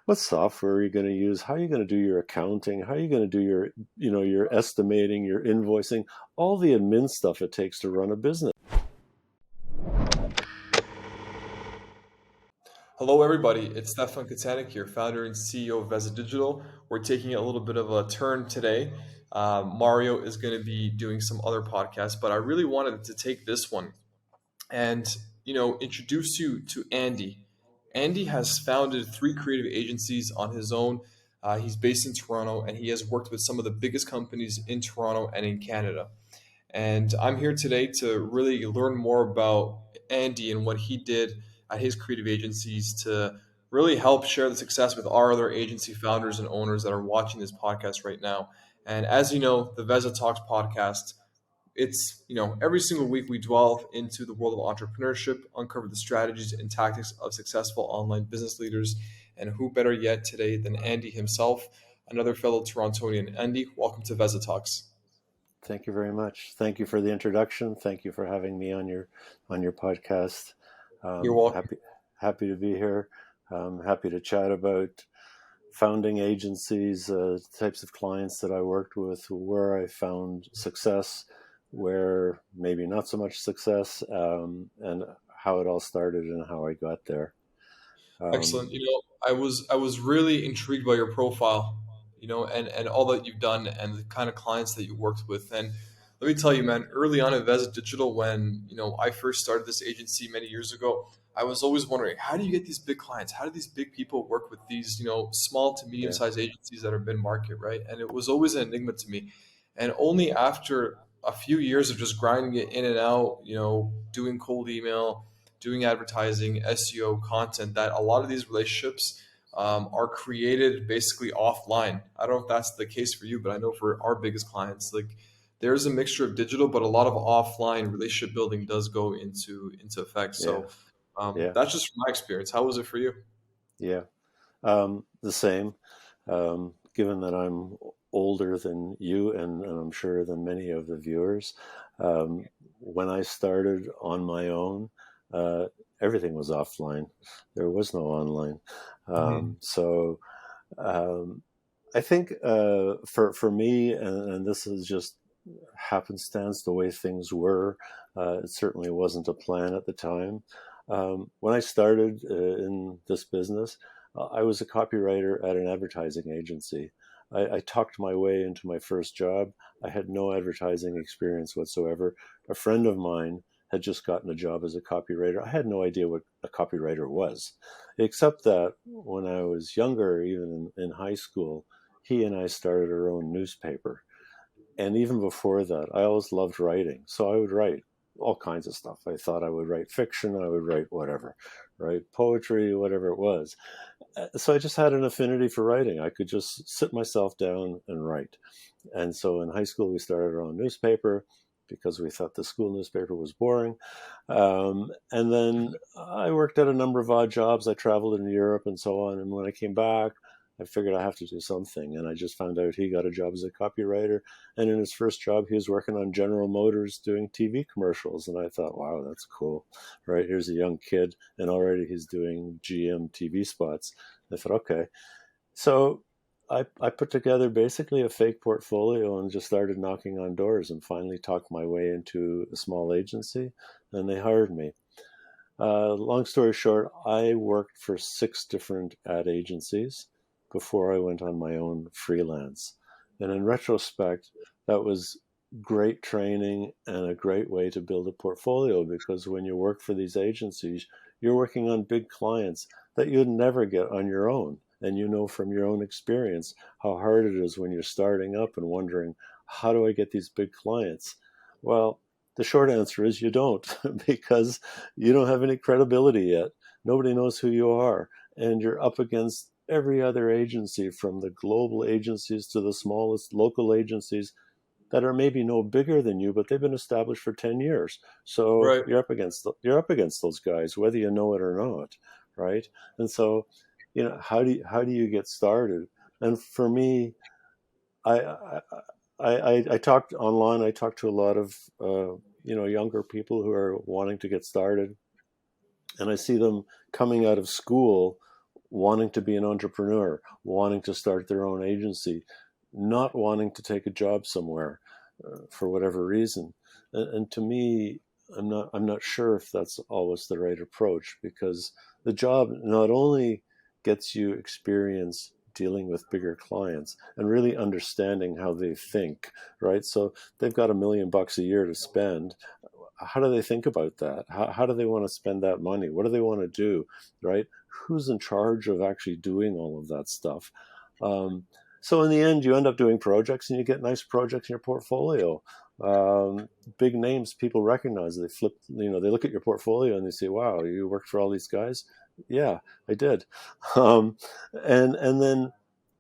what software are you going to use? How are you going to do your accounting? How are you going to do your estimating, your invoicing, all the admin stuff it takes to run a business? Hello, everybody. It's Stefan Katanik here, founder and CEO of VezaDigital. We're taking a little bit of a turn today. Mario is going to be doing some other podcasts, but I really wanted to take this one and introduce you to Andy. Andy has founded 3 creative agencies on his own. He's based in Toronto, and he has worked with some of the biggest companies in Toronto and in Canada. And I'm here today to really learn more about Andy and what he did at his creative agencies to really help share the success with our other agency founders and owners that are watching this podcast right now. And as you know, the VezaTalks podcast, it's, every single week we delve into the world of entrepreneurship, uncover the strategies and tactics of successful online business leaders. And who better yet today than Andy himself, another fellow Torontonian. Andy, welcome to VezaTalks. Thank you very much. Thank you for the introduction. Thank you for having me on your podcast. You're welcome. Happy to be here. Happy to chat about founding agencies, types of clients that I worked with, where I found success, where maybe not so much success, and how it all started and how I got there. Excellent. I was really intrigued by your profile, and all that you've done and the kind of clients that you worked with. And let me tell you, man, early on at VezaDigital, when, I first started this agency many years ago, I was always wondering, how do you get these big clients? How do these big people work with these, small to medium-sized agencies that are mid-market, right? And it was always an enigma to me. And only after a few years of just grinding it in and out, doing cold email, doing advertising, SEO, content, that a lot of these relationships are created basically offline. I don't know if that's the case for you, but I know for our biggest clients, like, there's a mixture of digital, but a lot of offline relationship building does go into effect. So that's just from my experience. How was it for you? Yeah, the same. Given that I'm older than you and I'm sure than many of the viewers, when I started on my own, everything was offline. There was no online. So I think for me, and this is just happenstance, the way things were, it certainly wasn't a plan at the time. When I started in this business, I was a copywriter at an advertising agency. I talked my way into my first job. I had no advertising experience whatsoever. A friend of mine had just gotten a job as a copywriter. I had no idea what a copywriter was, except that when I was younger, even in high school, he and I started our own newspaper. And even before that, I always loved writing. So I would write all kinds of stuff. I thought I would write fiction. I would write whatever, write poetry, whatever it was. So I just had an affinity for writing. I could just sit myself down and write. And so in high school, we started our own newspaper because we thought the school newspaper was boring. And then I worked at a number of odd jobs. I traveled in Europe and so on. And when I came back, I figured I have to do something. And I just found out he got a job as a copywriter. And in his first job, he was working on General Motors doing TV commercials. And I thought, wow, that's cool, right? Here's a young kid, and already he's doing GM TV spots. I thought, okay. So I put together basically a fake portfolio and just started knocking on doors and finally talked my way into a small agency, and they hired me. Long story short, I worked for 6 different ad agencies before I went on my own freelance. And in retrospect, that was great training and a great way to build a portfolio, because when you work for these agencies, you're working on big clients that you'd never get on your own. And you know from your own experience how hard it is when you're starting up and wondering, how do I get these big clients? Well, the short answer is you don't, because you don't have any credibility yet. Nobody knows who you are. And you're up against every other agency, from the global agencies to the smallest local agencies that are maybe no bigger than you, but they've been established for 10 years. So Right. you're up against those guys, whether you know it or not, right? And so, how do you get started? And for me, I talked online. I talked to a lot of younger people who are wanting to get started, and I see them coming out of school wanting to be an entrepreneur, wanting to start their own agency, not wanting to take a job somewhere for whatever reason. And to me, I'm not sure if that's always the right approach, because the job not only gets you experience dealing with bigger clients and really understanding how they think, right? So they've got $1 million a year to spend. How do they think about that? How do they want to spend that money? What do they want to do, right? Who's in charge of actually doing all of that stuff? So in the end, you end up doing projects, and you get nice projects in your portfolio. Big names people recognize. They flip, they look at your portfolio and they say, "Wow, you worked for all these guys." Yeah, I did. Um, and then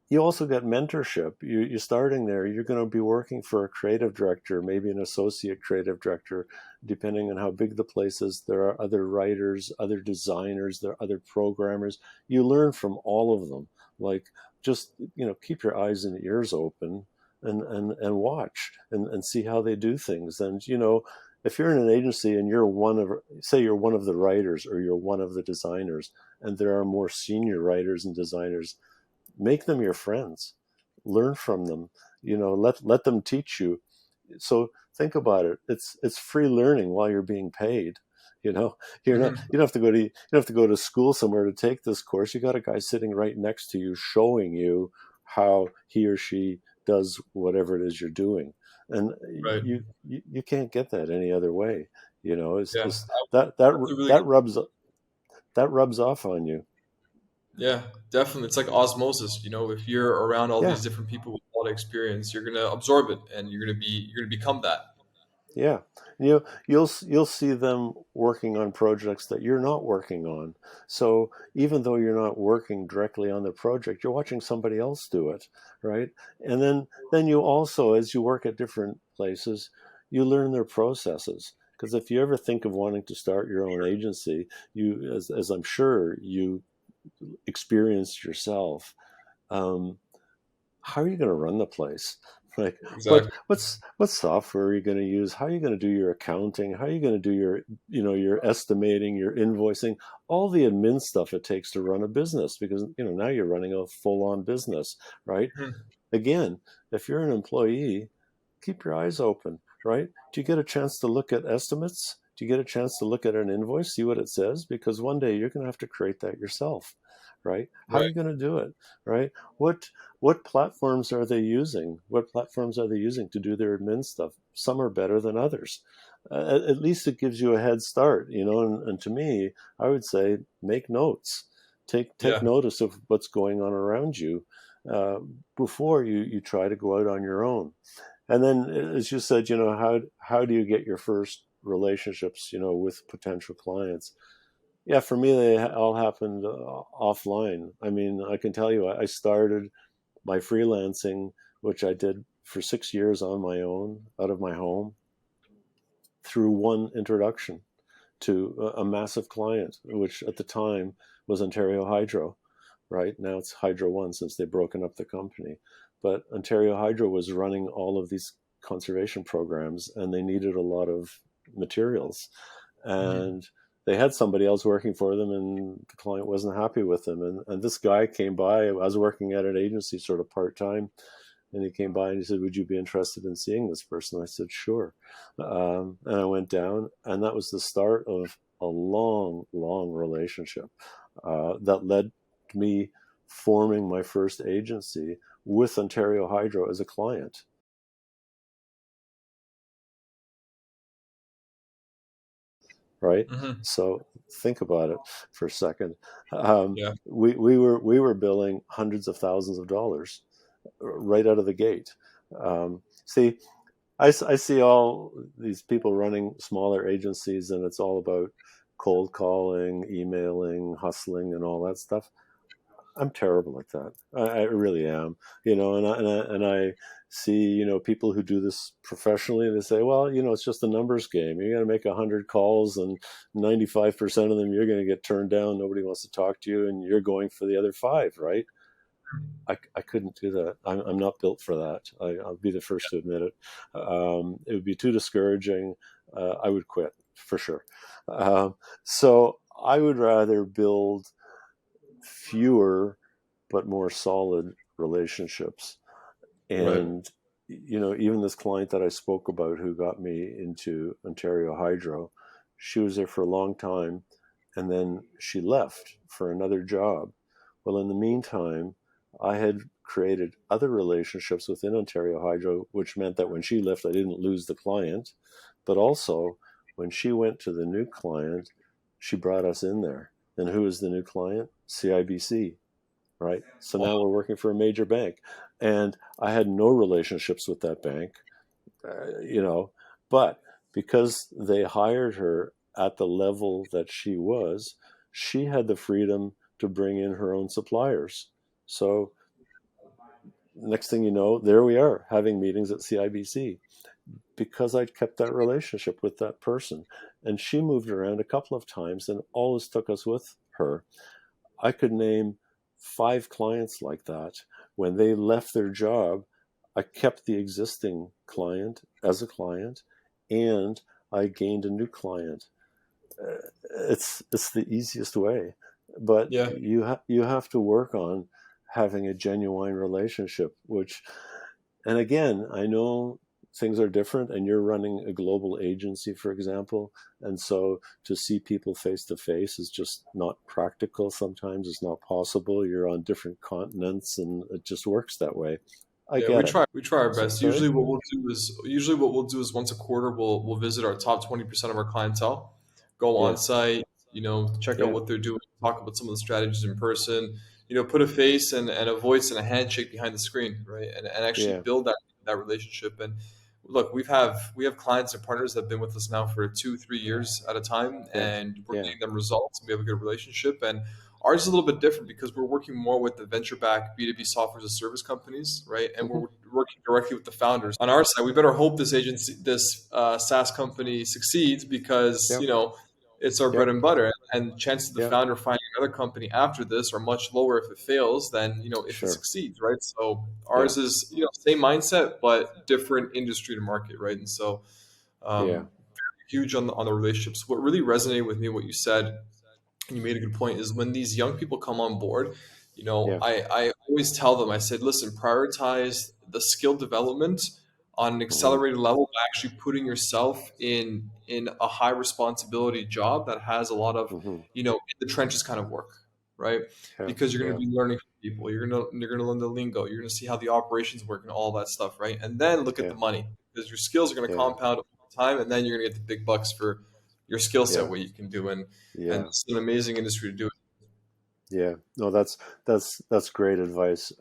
you also get mentorship. You're starting there. You're going to be working for a creative director, maybe an associate creative director, depending on how big the place is. There are other writers, other designers, there are other programmers. You learn from all of them. Like, just keep your eyes and ears open, and watch and see how they do things. And if you're in an agency and you're one of the writers, or you're one of the designers, and there are more senior writers and designers, make them your friends, learn from them, let them teach you. So think about it. It's free learning while you're being paid. You're not, Hmm. you don't have to go to school somewhere to take this course. You got a guy sitting right next to you showing you how he or she does whatever it is you're doing. And Right. you can't get that any other way. Yeah. It's that that That's a really that good. rubs off on you. Yeah, definitely. It's like osmosis. If you're around all Yeah. these different people with a lot of experience, you're gonna absorb it, and you're gonna become that. Yeah, you'll see them working on projects that you're not working on. So even though you're not working directly on the project, you're watching somebody else do it, right? And then you also, as you work at different places, you learn their processes. Because if you ever think of wanting to start your own agency, as I'm sure you experienced yourself, um, how are you going to run the place? Like, Exactly. what software are you going to use? How are you going to do your accounting? How are you going to do your estimating, your invoicing, all the admin stuff it takes to run a business? Because now you're running a full-on business, right? Mhm. Again, if you're an employee, keep your eyes open, right? Do you get a chance to look at estimates? Do you get a chance to look at an invoice, see what it says? Because one day you're going to have to create that yourself, right? How are Right. you going to do it, right? What platforms are they using? What platforms are they using to do their admin stuff? Some are better than others. At least it gives you a head start, and to me, I would say make notes. Take Yeah. notice of what's going on around you, uh, before you try to go out on your own. And then, as you said, how do you get your first relationships, with potential clients? Yeah, for me, they all happened offline. I mean, I can tell you, I started my freelancing, which I did for 6 years on my own, out of my home, through one introduction to a massive client, which at the time was Ontario Hydro. Right now it's Hydro One, since they've broken up the company. But Ontario Hydro was running all of these conservation programs, and they needed a lot of materials. Hmm. And they had somebody else working for them, and the client wasn't happy with them. And this guy came by. I was working at an agency sort of part time, and he came by and he said, "Would you be interested in seeing this person?" I said, "Sure." And I went down, and that was the start of a long, long relationship that led to me forming my first agency with Ontario Hydro as a client. Right? Hmm. So think about it for a second. Yeah. We were billing hundreds of thousands of dollars right out of the gate. See, I see all these people running smaller agencies, and it's all about cold calling, emailing, hustling, and all that stuff. I'm terrible at that. I really am. And I see people who do this professionally. They say, well, it's just a numbers game. You're going to make 100 calls, and 95% of them you're going to get turned down. Nobody wants to talk to you, and you're going for the other five, right? I couldn't do that. I'm not built for that. I'll be the first to admit it. It would be too discouraging. I would quit for sure. So I would rather build fewer but more solid relationships. Right. And, even this client that I spoke about who got me into Ontario Hydro, she was there for a long time and then she left for another job. Well, in the meantime, I had created other relationships within Ontario Hydro, which meant that when she left, I didn't lose the client. But also, when she went to the new client, she brought us in there. And who is the new client? CIBC, right? So Wow. now we're working for a major bank. And I had no relationships with that bank, but because they hired her at the level that she had the freedom to bring in her own suppliers. So next thing you know, there we are having meetings at CIBC because I'd kept that relationship with that person. And she moved around a couple of times and always took us with her. I could name 5 clients like that. When they left their job, I kept the existing client as a client, and I gained a new client. It's the easiest way, but Yeah. you have to work on having a genuine relationship. And again, I know things are different, and you're running a global agency, for example, and so to see people face to face is just not practical. Sometimes it's not possible. You're on different continents, and it just works that way. I Yeah, we get it. try. We try our best. Sorry. Usually what we'll do is once a quarter we'll visit our top 20% of our clientele, go on Yeah, site, check out yeah, what they're doing, talk about some of the strategies in person, put a face and a voice and a handshake behind the screen, right? And actually yeah, build that relationship. And look, we have clients and partners that have been with us now for 2-3 years at a time, yeah, and we're yeah. getting them results. We have a good relationship, and ours is a little bit different because we're working more with the venture-backed B2B software as a service companies, right? And Hmm. we're working directly with the founders. On our side, we better hope this SaaS company succeeds because Yeah, it's our yeah, bread and butter. And chances of the yeah. founder finding another company after this are much lower if it fails than if it Sure. succeeds, right? So Yeah, ours is same mindset but different industry to market, right? And so yeah, um, huge on the relationships. What really resonated with me, what you said, and you made a good point, is when these young people come on board, yeah. I always tell them, I said, listen, prioritize the skill development on an Hmm. accelerated level by actually putting yourself in a high responsibility job that has a lot of, Hmm. in the trenches kind of work, right? Yeah, Because you're going yeah, to be learning from people, you're gonna learn the lingo, you're going to see how the operations work and all that stuff, right? And then look at yeah, the money because your skills are going to yeah, compound over time, and then you're going to get the big bucks for your skill set, yeah, what you can do. And yeah. it's an amazing industry to do it. Yeah, no, that's great advice.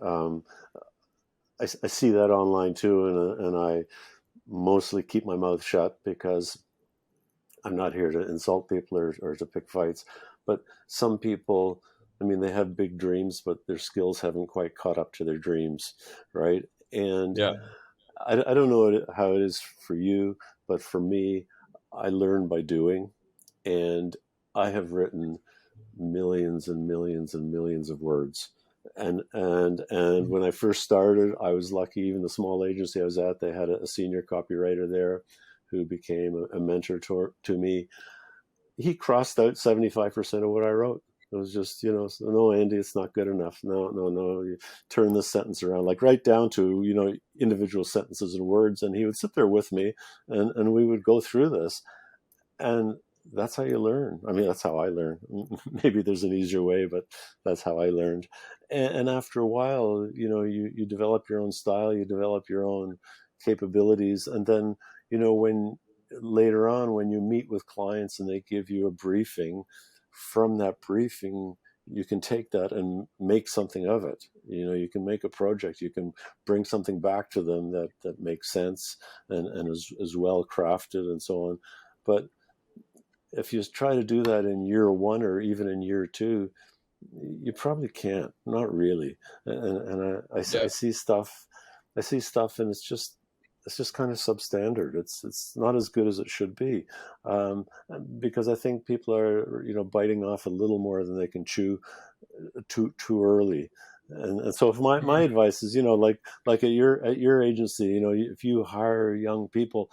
I see that online too, and I mostly keep my mouth shut because I'm not here to insult people or to pick fights. But some people, I mean, they have big dreams, but their skills haven't quite caught up to their dreams, right? And Yeah. I don't know how it is for you, but for me, I learn by doing, and I have written millions and millions and millions of words. And when I first started, I was lucky. Even the small agency I was at, they had a senior copywriter there who became a mentor to me. He crossed out 75% of what I wrote. It was just, no, Andy, it's not good enough. No, no, no. You turn this sentence around, like right down to, individual sentences and words. And he would sit there with me and we would go through this. And that's how you learn. I mean, that's how I learn. Maybe there's an easier way, but that's how I learned. And after a while, you develop your own style, you develop your own capabilities. And then, when later on, when you meet with clients and they give you a briefing, from that briefing, you can take that and make something of it. You can make a project, you can bring something back to them that makes sense and is well crafted and so on. But if you try to do that in year 1 or even in year 2, you probably can't. Not really. And I Yeah. see stuff, and it's just kind of substandard. It's not as good as it should be, um, because I think people are biting off a little more than they can chew too early. And so if my Mhm. advice is, like at your agency, if you hire young people,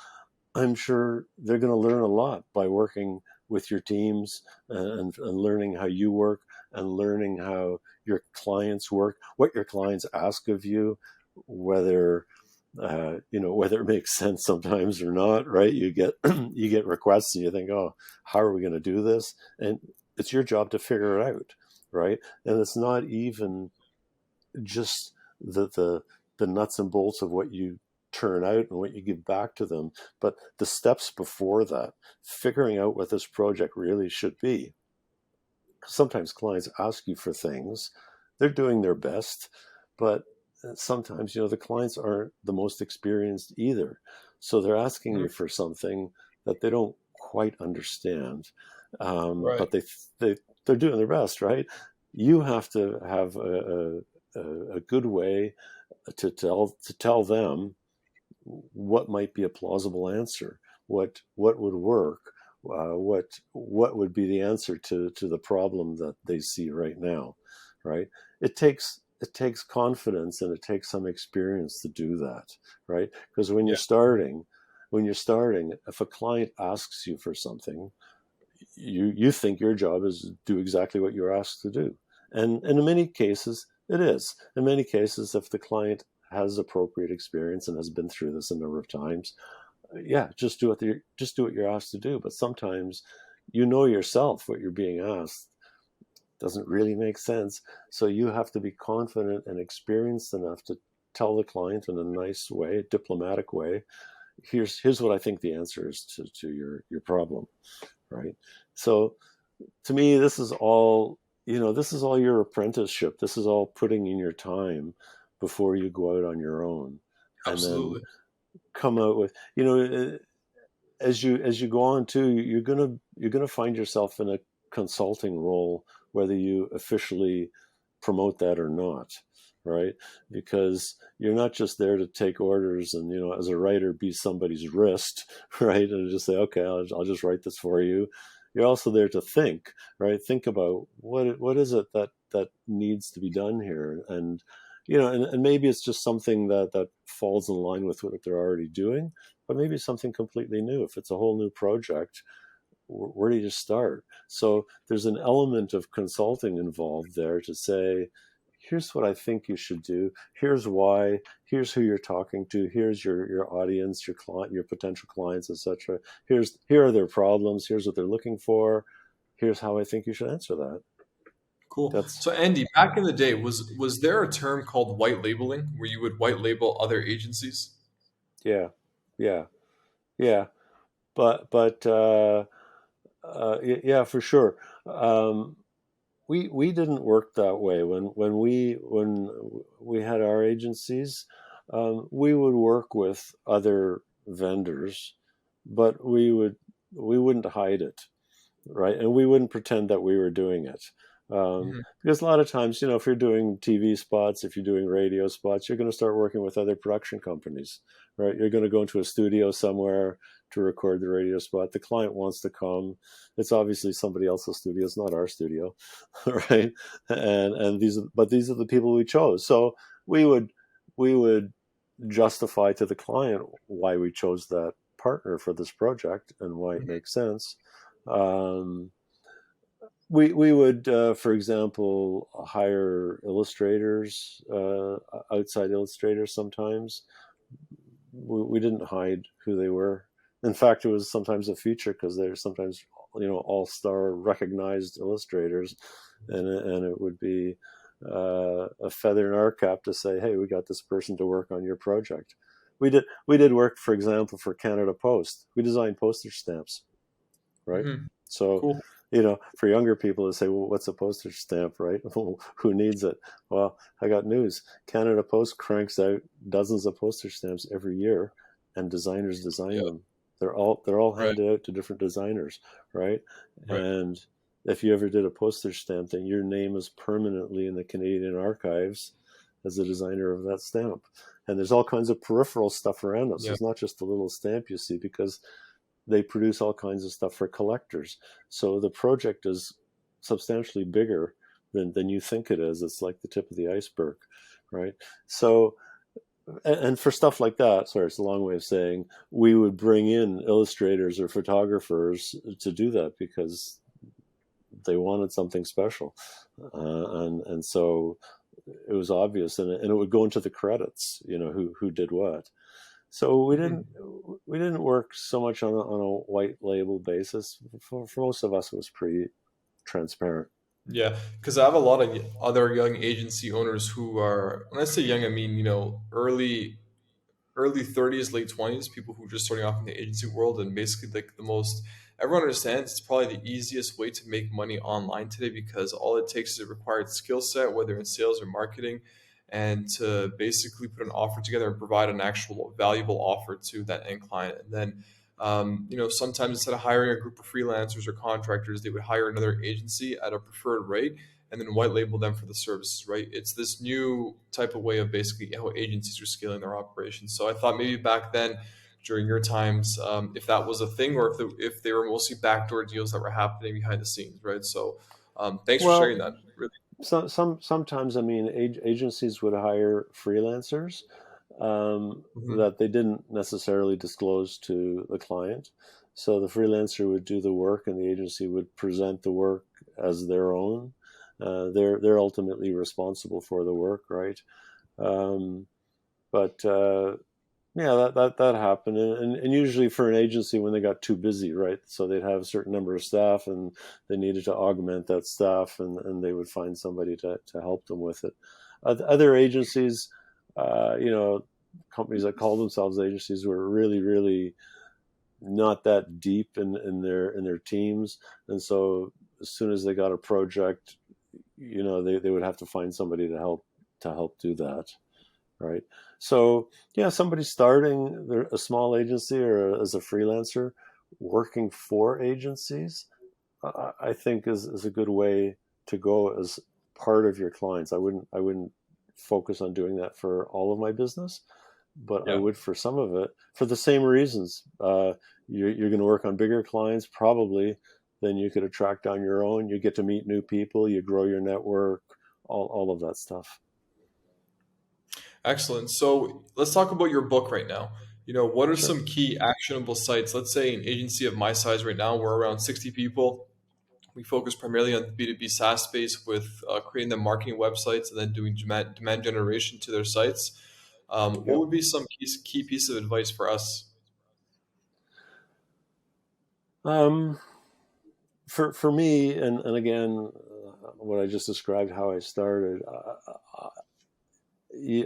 I'm sure they're going to learn a lot by working with your teams and learning how you work. and learning how your clients work, what your clients ask of you, whether whether it makes sense sometimes or not, right? You get you get requests and you think, oh, how are we going to do this? And it's your job to figure it out, right? And it's not even just the nuts and bolts of what you turn out and what you give back to them, but the steps before that, figuring out what this project really should be. Sometimes clients ask you for things, they're doing their best, but sometimes, the clients aren't the most experienced either. So they're asking you for something that they don't quite understand, Right. but they're doing their best, right? You have to have a good way to tell them what might be a plausible answer, what would work, what would be the answer to the problem that they see right now, right? It takes confidence and it takes some experience to do that, right? Because when you're starting, if a client asks you for something, you think your job is to do exactly what you're asked to do, and in many cases it is. In many cases, if the client has appropriate experience and has been through this a number of times, just do what you're asked to do. But sometimes, yourself, what you're being asked doesn't really make sense. So you have to be confident and experienced enough to tell the client in a nice way, diplomatic way, here's what I think the answer is to your problem, right? So to me, this is all your apprenticeship. This is all putting in your time before you go out on your own. Absolutely. And then come out with, as you go on too, you're gonna find yourself in a consulting role, whether you officially promote that or not, right? Because you're not just there to take orders and, as a writer, be somebody's wrist, right? And just say, okay, I'll just write this for you. You're also there to think, right? Think about what is it that needs to be done here, and and maybe it's just something that falls in line with what they're already doing, but maybe something completely new. If it's a whole new project, where do you start? So there's an element of consulting involved there to say, here's what I think you should do. Here's why. Here's who you're talking to. Here's your audience, your client, your potential clients, etc. Here are their problems. Here's what they're looking for. Here's how I think you should answer that. Cool. So Andy, back in the day, was there a term called white labeling where you would white label other agencies? Yeah. But yeah, for sure. We didn't work that way when we had our agencies. We would work with other vendors, but we wouldn't hide it, right? And we wouldn't pretend that we were doing it. Because a lot of times, if you're doing TV spots, if you're doing radio spots, you're going to start working with other production companies, right? You're going to go into a studio somewhere to record the radio spot. The client wants to come. It's obviously somebody else's studio. It's not our studio, right? And these are the people we chose. So we would justify to the client why we chose that partner for this project and why it makes sense. We would, for example, hire illustrators, outside illustrators sometimes. We didn't hide who they were. In fact, it was sometimes a feature because they're sometimes, all-star recognized illustrators, and it would be a feather in our cap to say, hey, we got this person to work on your project. We did work, for example, for Canada Post. We designed postage stamps, right? So. Cool. For younger people to say, well, what's a postage stamp, right? Well, who needs it? Well, I got news. Canada Post cranks out dozens of postage stamps every year, and designers design them. They're all handed out to different designers, right? And if you ever did a postage stamp, then your name is permanently in the Canadian archives as the designer of that stamp. And there's all kinds of peripheral stuff around us. It's not just a little stamp you see, because they produce all kinds of stuff for collectors. So the project is substantially bigger than you think it is. It's like the tip of the iceberg, right? So, and for stuff like that, sorry, it's a long way of saying, we would bring in illustrators or photographers to do that, because they wanted something special, and so it was obvious, and it would go into the credits, who did what. So we didn't work so much on a white label basis. For most of us, it was pretty transparent. Yeah, because I have a lot of other young agency owners who are, when I say young, I mean, early 30s, late 20s, people who are just starting off in the agency world, and basically like the most everyone understands it's probably the easiest way to make money online today, because all it takes is a required skill set, whether in sales or marketing, and to basically put an offer together and provide an actual valuable offer to that end client. And then sometimes instead of hiring a group of freelancers or contractors, they would hire another agency at a preferred rate and then white label them for the services, right? It's this new type of way of basically how agencies are scaling their operations. So I thought maybe back then, during your times, if that was a thing, or if they were mostly backdoor deals that were happening behind the scenes, right? So thanks for sharing Well, that. Really. sometimes, I mean, agencies would hire freelancers Hmm. that they didn't necessarily disclose to the client. So the freelancer would do the work, and the agency would present the work as their own. They're ultimately responsible for the work, right? Um, but Yeah, that happened, and usually for an agency when they got too busy, right? So they'd have a certain number of staff, and they needed to augment that staff, and they would find somebody to help them with it. Other agencies, companies that call themselves agencies, were really, really not that deep in their teams, and so as soon as they got a project, they would have to find somebody to help do that, right? So yeah, somebody starting a small agency or as a freelancer working for agencies, I think is a good way to go as part of your clients. I wouldn't focus on doing that for all of my business, but I Yeah. would for some of it for the same reasons. You're going to work on bigger clients probably, then you could attract on your own. You get to meet new people, you grow your network, all of that stuff. Excellent. So let's talk about your book right now. What are Sure. some key actionable sites? Let's say an agency of my size right now, we're around 60 people. We focus primarily on the B2B SaaS space with creating the marketing websites and then doing demand generation to their sites. What Yep. would be some key piece of advice for us? Um, for me, and again, what I just described, how I started,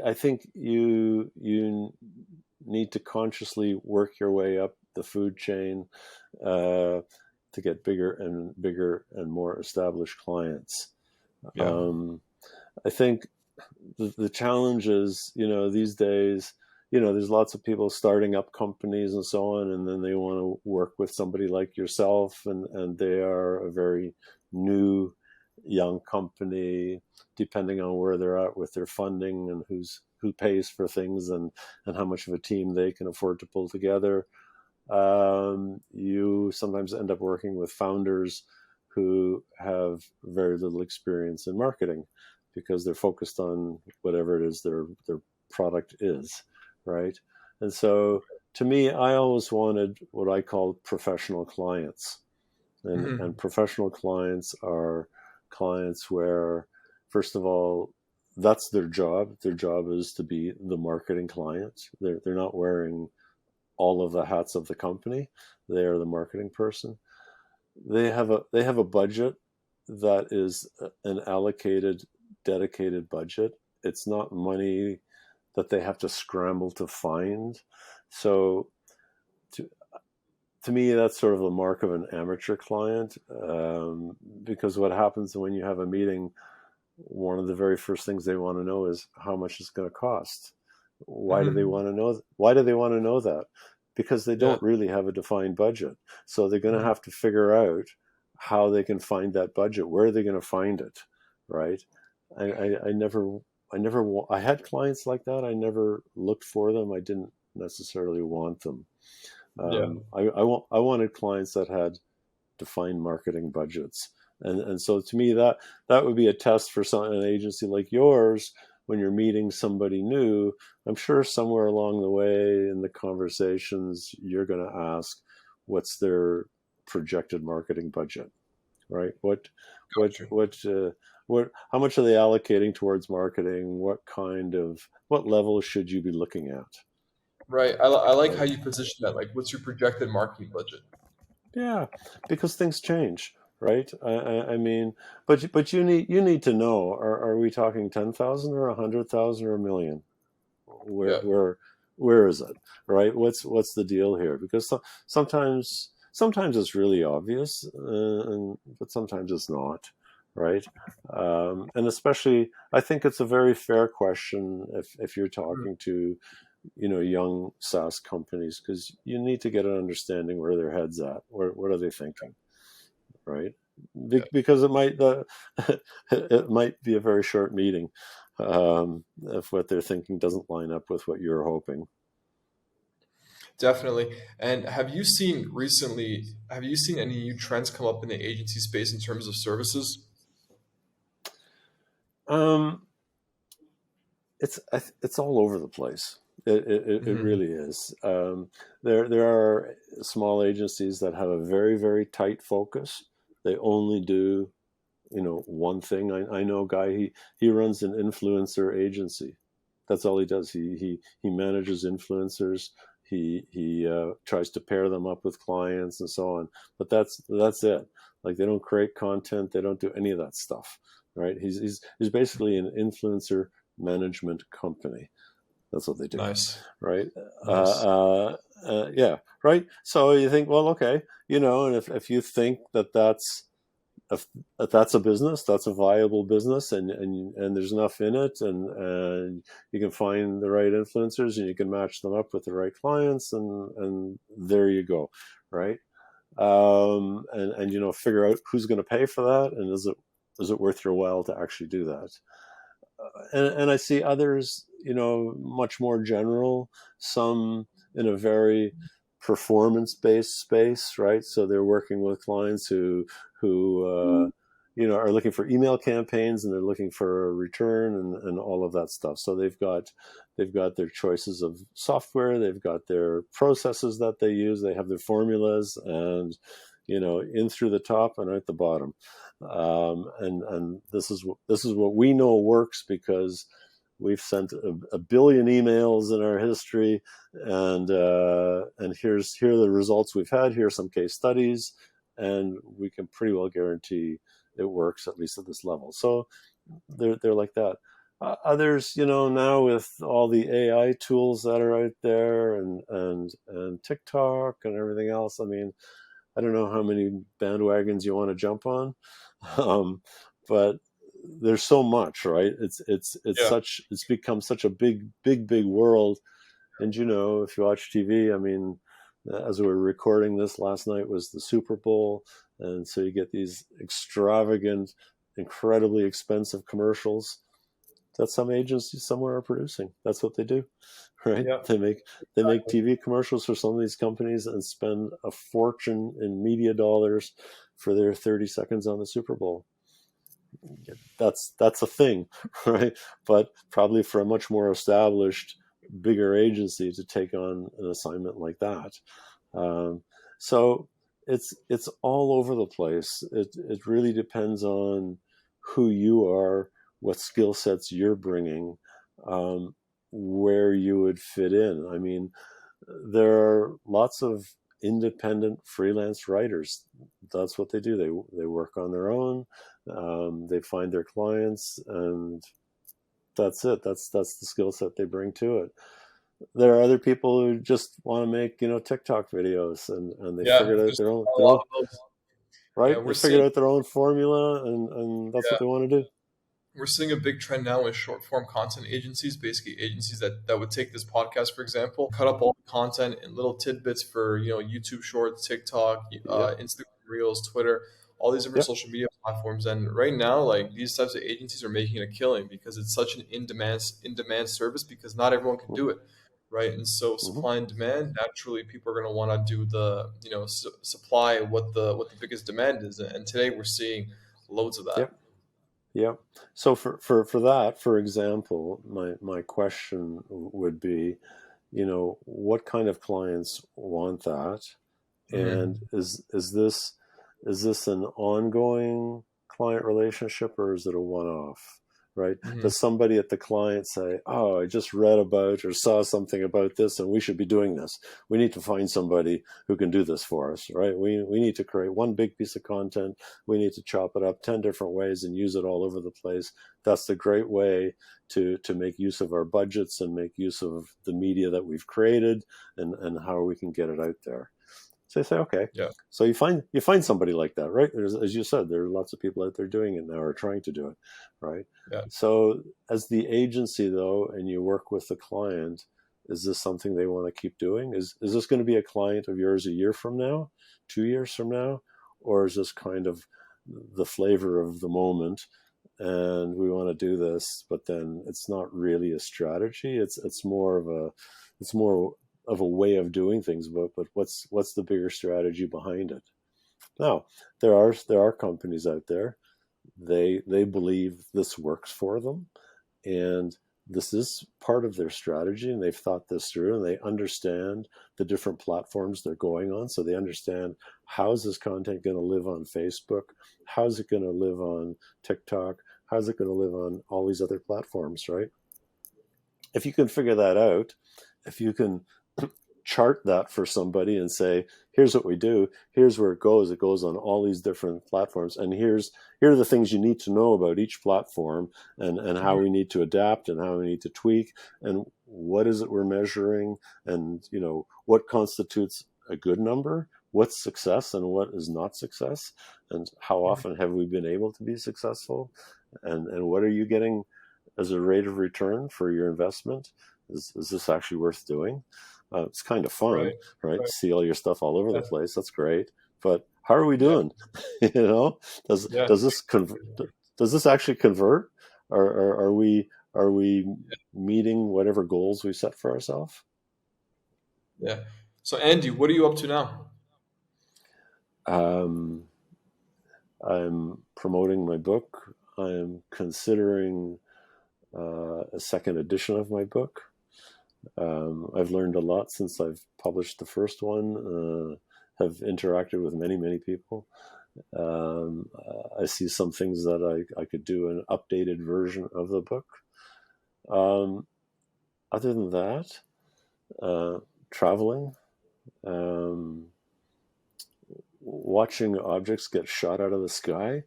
I think you need to consciously work your way up the food chain uh, to get bigger and bigger and more established clients. Yeah. Um, I think the challenge is, these days, there's lots of people starting up companies and so on, and then they want to work with somebody like yourself, and they are a very new young company, depending on where they're at with their funding and who pays for things, and how much of a team they can afford to pull together. You sometimes end up working with founders who have very little experience in marketing because they're focused on whatever it is their product is, right? And so to me, I always wanted what I called professional clients. And Hmm. professional clients are clients where, first of all, that's their job. Their job is to be the marketing client. They're not wearing all of the hats of the company. They are the marketing person. They have a budget that is an allocated, dedicated budget. It's not money that they have to scramble to find. So to, to me, that's sort of the mark of an amateur client, because what happens when you have a meeting, one of the very first things they want to know is how much it's going to cost. Why do they Hmm. want to know? Why do they want to know that? Because they Yeah. don't really have a defined budget. So they're going to Hmm. have to figure out how they can find that budget. Where are they going to find it? Right? I had clients like that. I never looked for them. I didn't necessarily want them. Yeah. I wanted clients that had defined marketing budgets. And so to me, that would be a test for an agency like yours when you're meeting somebody new. I'm sure somewhere along the way in the conversations, you're going to ask, what's their projected marketing budget? right? What, what, Gotcha. what, what? How much are they allocating towards marketing? What level should you be looking at, Right. I like how right? you position that. Like, what's your projected marketing budget? Yeah, because things change, right? I mean, but you need to know. Are we talking 10,000 or 100,000 or a million? Where Yeah. where where is it, right? What's the deal here? Because sometimes it's really obvious, but sometimes it's not, right? And especially, I think it's a very fair question if you're Mm, talking to young SaaS companies, because you need to get an understanding where their heads at. What are they thinking, right? yeah. Because it might be a very short meeting if what they're thinking doesn't line up with what you're hoping. Definitely. And have you seen any new trends come up in the agency space in terms of services? Um, it's all over the place. It Hmm. really is. There are small agencies that have a very, very tight focus. They only do one thing. I know a guy, he runs an influencer agency. That's all he does. He manages influencers. He tries to pair them up with clients and so on. But that's it. Like, they don't create content. They don't do any of that stuff, right? He's basically an influencer management company. That's what they do, Nice. right? Nice. Yeah, right. So you think, well, okay, and if you think if that's a business, that's a viable business, and there's enough in it, and you can find the right influencers, and you can match them up with the right clients, and there you go, right? And figure out who's going to pay for that, and is it worth your while to actually do that? And I see others, much more general, some in a very performance-based space, right? So they're working with clients who are looking for email campaigns, and they're looking for a return, and all of that stuff. So they've got their choices of software, they've got their processes that they use, they have their formulas, and in through the top and out the bottom. And this is what we know works, because we've sent a billion emails in our history, and here are the results we've had. Here are some case studies, and we can pretty well guarantee it works, at least at this level. So they're like that. Others, now with all the AI tools that are out there, and TikTok and everything else, I mean, I don't know how many bandwagons you want to jump on, um, but there's so much, right? Yeah. It's become such a big world. And if you watch TV, I mean, as we were recording this, last night was the Super Bowl, and so you get these extravagant, incredibly expensive commercials that some agencies somewhere are producing. That's what they do, right? Yeah. They make TV commercials for some of these companies and spend a fortune in media dollars for their 30 seconds on the Super Bowl. That's a thing, right? But probably for a much more established, bigger agency to take on an assignment like that. Um, so it's all over the place. It really depends on who you are, what skill sets you're bringing, um, where you would fit in. I mean, there are lots of independent freelance writers. That's what they do. They work on their own. They find their clients, and that's it. That's the skill set they bring to it. There are other people who just want to make TikTok videos, and they Yeah. figured out There's a their lot own of those. Yeah, right. They figured out their own formula, and that's what yeah, they want to do. we're seeing a big trend now with short form content agencies, basically agencies that would take this podcast, for example, cut up all the content in little tidbits for, YouTube Shorts, TikTok, Yep. Instagram Reels, Twitter, all these different Yep. social media platforms. And right now, like, these types of agencies are making a killing because it's such an in demand service, because not everyone can do it. Right. And so Mm-hmm. supply and demand, naturally people are going to want to do the, supply what the biggest demand is. And today we're seeing loads of that. Yep. Yep. So for that, for example, my question would be, what kind of clients want that, Hmm. and is this is this an ongoing client relationship or is it a one-off? Right? Hmm. Does somebody at the client say, "Oh, I just read about or saw something about this, and we should be doing this. We need to find somebody who can do this for us." Right? We need to create one big piece of content. We need to chop it up 10 different ways and use it all over the place. That's the great way to make use of our budgets and make use of the media that we've created and how we can get it out there. So you say, okay. Yeah. So you find somebody like that, right? There's, as you said, there are lots of people out there doing it now or trying to do it, right? Yeah. So as the agency, though, and you work with the client, is this something they want to keep doing? Is this going to be a client of yours a year from now, 2 years from now, or is this kind of the flavor of the moment? And we want to do this, but then it's not really a strategy. It's more of a way of doing things, but what's the bigger strategy behind it? Now, there are companies out there, they believe this works for them, and this is part of their strategy, and they've thought this through, and they understand the different platforms they're going on. So they understand, how is this content going to live on Facebook? How's it going to live on TikTok? How's it going to live on all these other platforms, right? If you can figure that out, if you can chart that for somebody and say, here's what we do, here's where it goes on all these different platforms, and here are the things you need to know about each platform, and how we need to adapt and how we need to tweak, and what is it we're measuring, and what constitutes a good number, what's success and what is not success, and how often have we been able to be successful, and what are you getting as a rate of return for your investment? Is this actually worth doing? It's kind of fun, right? See all your stuff all over the place. That's great. But how are we doing? Does this actually convert? Or are we meeting whatever goals we set for ourselves? Yeah. So Andy, what are you up to now? I'm promoting my book. I'm considering a second edition of my book. I've learned a lot since I've published the first one, have interacted with many, many people. I see some things that I could do an updated version of the book. Other than that, traveling, watching objects get shot out of the sky.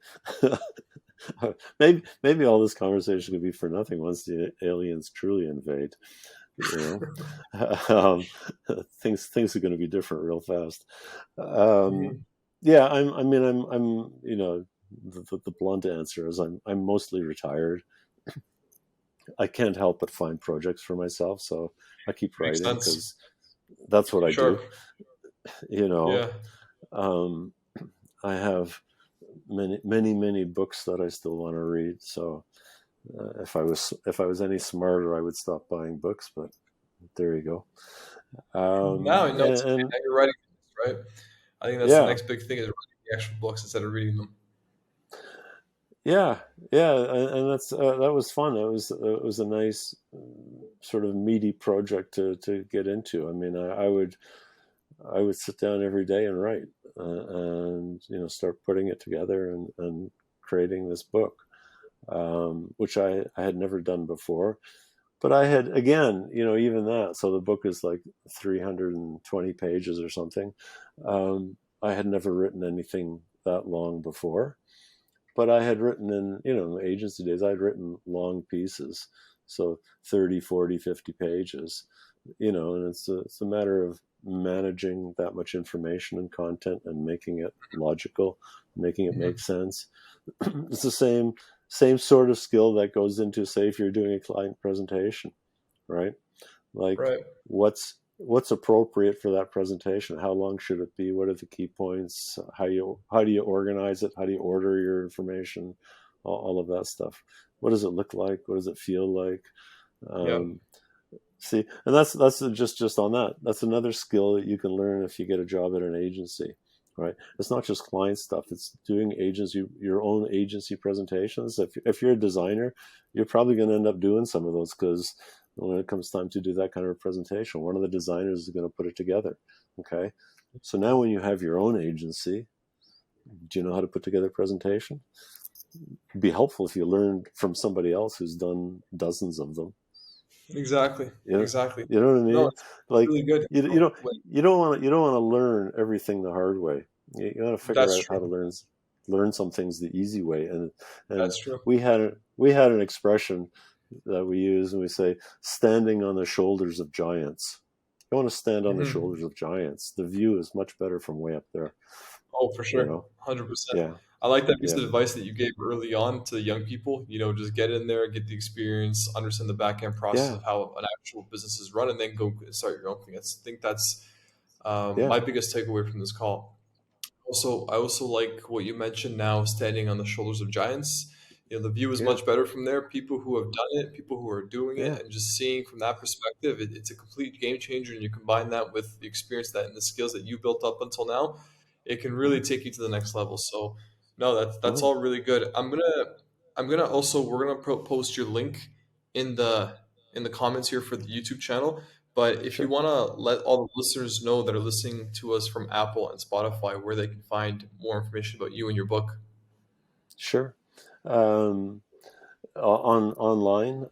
Maybe all this conversation could be for nothing once the aliens truly invade. Things are going to be different real fast. Yeah, I'm the blunt answer is I'm mostly retired. I can't help but find projects for myself, so I keep writing because that's what I do. I have many books that I still want to read. So if I was any smarter, I would stop buying books. But there you go. Now you're writing, right? I think that's the next big thing, is writing the actual books instead of reading them. Yeah, and that's that was fun. It was a nice sort of meaty project to get into. I mean, I would sit down every day and write, and start putting it together and creating this book, which I had never done before. But I had, again, even that. So the book is like 320 pages or something. I had never written anything that long before. But I had written in agency days, I'd written long pieces, so 30, 40, 50 pages, and it's a matter of managing that much information and content and making it logical, making it make sense. It's the same sort of skill that goes into, say, if you're doing a client presentation, right? Like, what's appropriate for that presentation? How long should it be? What are the key points? How do you organize it? How do you order your information? All of that stuff. What does it look like? What does it feel like? See, and that's just on that. That's another skill that you can learn if you get a job at an agency, right? It's not just client stuff. It's doing your own agency presentations. If you're a designer, you're probably going to end up doing some of those, because when it comes time to do that kind of a presentation, one of the designers is going to put it together. Okay. So now when you have your own agency, Do you know how to put together a presentation? It'd be helpful if you learned from somebody else who's done dozens of them. Exactly. You know, Exactly. you know what I No, mean? it's Like really good. you don't you don't want to learn everything the hard way. You got to figure That's out how true. to learn some things the easy way. And That's true. we had an expression that we use, and we say, standing on the shoulders of giants. You want to stand on the Hmm. shoulders of giants. The view is much better from way up there. Oh, for You sure. know? 100%. Yeah, I like that piece yeah, of advice that you gave early on to young people. Just get in there, get the experience, understand the back end process yeah, of how an actual business is run, and then go start your own thing. I think that's yeah, my biggest takeaway from this call. Also, I also like what you mentioned now, standing on the shoulders of giants. The view is yeah, much better from there. People who have done it, people who are doing it, yeah. and just seeing from that perspective, it's a complete game changer. And you combine that with the experience that and the skills that you built up until now, it can really Mm, take you to the next level. So, no, that's mm, all really good. I'm gonna also we're gonna post your link in the comments here for the YouTube channel. But if you sure, want to let all the listeners know that are listening to us from Apple and Spotify where they can find more information about you and your book. sure. Um, on online,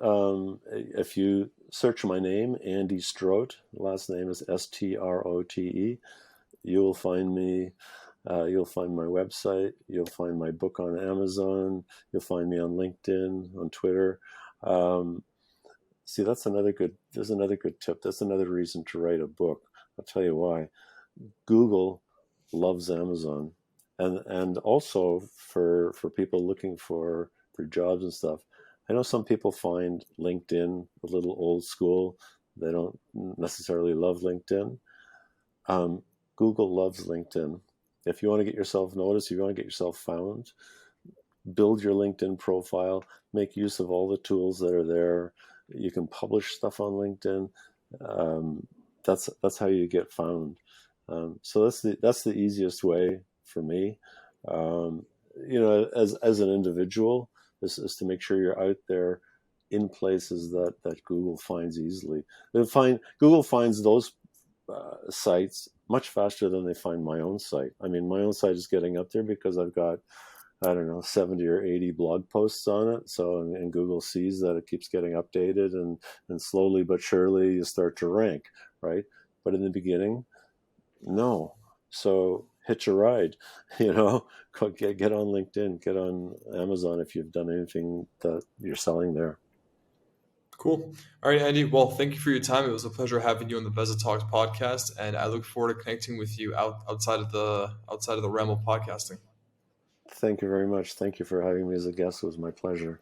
if you search my name, Andy Strote, last name is Strote, you'll find me. You'll find my website. You'll find my book on Amazon. You'll find me on LinkedIn, on Twitter. Um, See, that's another good. There's another good tip. That's another reason to write a book. I'll tell you why. Google loves Amazon, and also for people looking for jobs and stuff. I know some people find LinkedIn a little old school. They don't necessarily love LinkedIn. Um, Google loves LinkedIn. If you want to get yourself noticed, if you want to get yourself found, build your LinkedIn profile, make use of all the tools that are there. You can publish stuff on LinkedIn. Um, that's how you get found. So that's the easiest way for me. Um, as an individual, is to make sure you're out there in places that Google finds easily. Google finds those sites much faster than they find my own site. I mean, my own site is getting up there because I've got, I don't know, 70 or 80 blog posts on it. So, and Google sees that it keeps getting updated, and slowly but surely you start to rank, right? But in the beginning, no. So hitch a ride, you know, get on LinkedIn, get on Amazon if you've done anything that you're selling there. Cool. All right, Andy. Well, thank you for your time. It was a pleasure having you on the VezaTalks podcast, and I look forward to connecting with you outside of the realm of podcasting. Thank you very much. Thank you for having me as a guest. It was my pleasure.